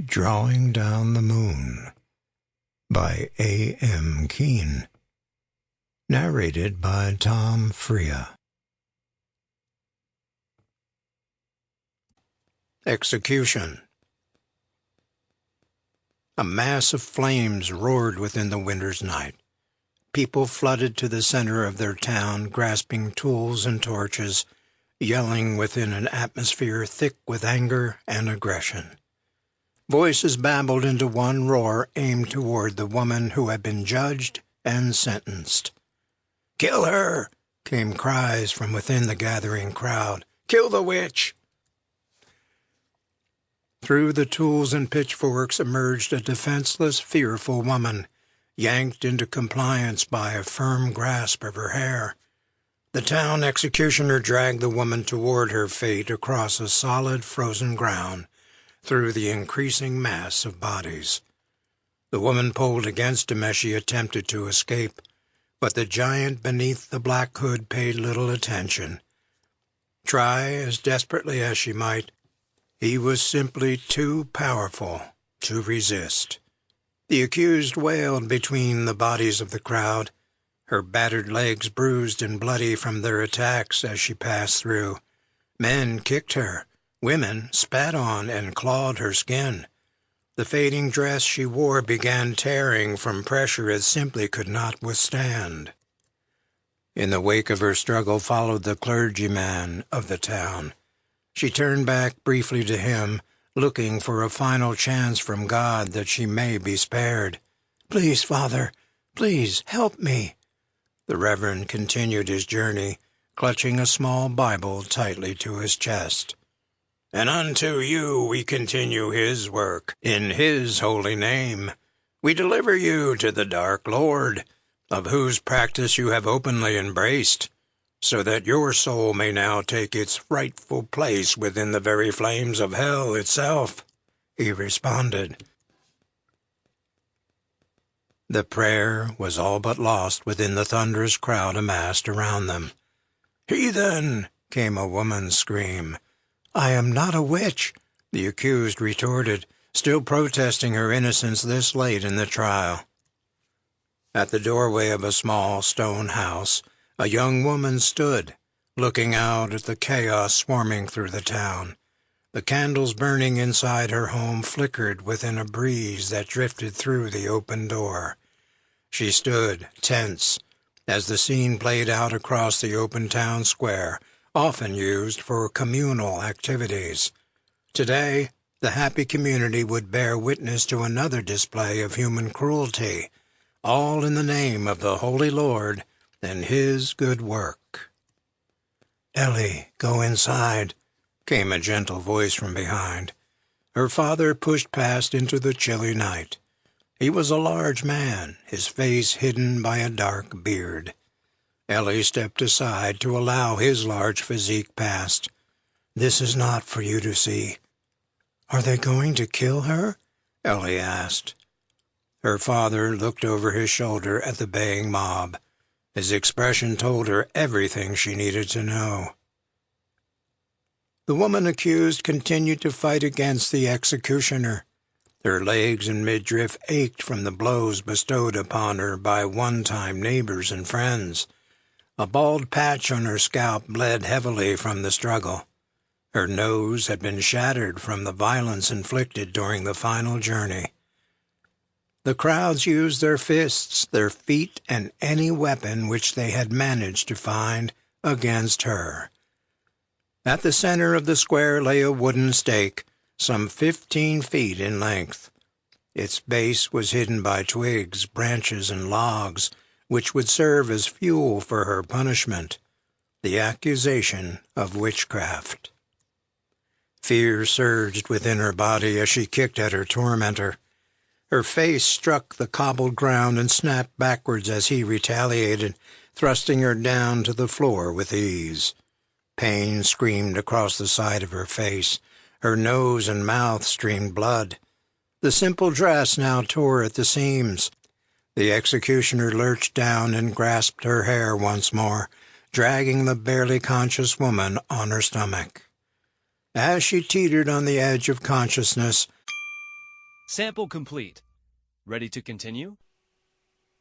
Drawing Down the Moon by A.M. Keene. Narrated by Tom Fria. Execution. A mass of flames roared within the winter's night. People flooded to the center of their town, grasping tools and torches, yelling within an atmosphere thick with anger and aggression. Voices babbled into one roar aimed toward the woman who had been judged and sentenced. "Kill her!" came cries from within the gathering crowd. "Kill the witch!" Through the tools and pitchforks emerged a defenseless, fearful woman, yanked into compliance by a firm grasp of her hair. The town executioner dragged the woman toward her fate across a solid, frozen ground, through the increasing mass of bodies. The woman pulled against him as she attempted to escape, but the giant beneath the black hood paid little attention. Try as desperately as she might, he was simply too powerful to resist. The accused wailed between the bodies of the crowd, her battered legs bruised and bloody from their attacks as she passed through. Men kicked her. Women spat on and clawed her skin. The fading dress she wore began tearing from pressure it simply could not withstand. In the wake of her struggle followed the clergyman of the town. She turned back briefly to him, looking for a final chance from God that she may be spared. "Please, Father, please help me." The Reverend continued his journey, clutching a small Bible tightly to his chest. "And unto you we continue his work, in his holy name. We deliver you to the dark Lord, of whose practice you have openly embraced, so that your soul may now take its rightful place within the very flames of hell itself," he responded. The prayer was all but lost within the thunderous crowd amassed around them. "Heathen!" came a woman's scream. "I am not a witch," the accused retorted, still protesting her innocence this late in the trial. At the doorway of a small stone house, a young woman stood, looking out at the chaos swarming through the town. The candles burning inside her home flickered within a breeze that drifted through the open door. She stood, tense, as the scene played out across the open town square, often used for communal activities. Today, the happy community would bear witness to another display of human cruelty, all in the name of the Holy Lord and his good work. "Ellie, go inside," came a gentle voice from behind. Her father pushed past into the chilly night. He was a large man, his face hidden by a dark beard. Ellie stepped aside to allow his large physique past. "This is not for you to see." "Are they going to kill her?" Ellie asked. Her father looked over his shoulder at the baying mob. His expression told her everything she needed to know. The woman accused continued to fight against the executioner. Her legs and midriff ached from the blows bestowed upon her by one-time neighbors and friends. A bald patch on her scalp bled heavily from the struggle. Her nose had been shattered from the violence inflicted during the final journey. The crowds used their fists, their feet, and any weapon which they had managed to find against her. At the center of the square lay a wooden stake, some 15 feet in length. Its base was hidden by twigs, branches, and logs, which would serve as fuel for her punishment, the accusation of witchcraft. Fear surged within her body as she kicked at her tormentor. Her face struck the cobbled ground and snapped backwards as he retaliated, thrusting her down to the floor with ease. Pain screamed across the side of her face. Her nose and mouth streamed blood. The simple dress now tore at the seams. The executioner lurched down and grasped her hair once more, dragging the barely conscious woman on her stomach. As she teetered on the edge of consciousness, Sample complete. Ready to continue?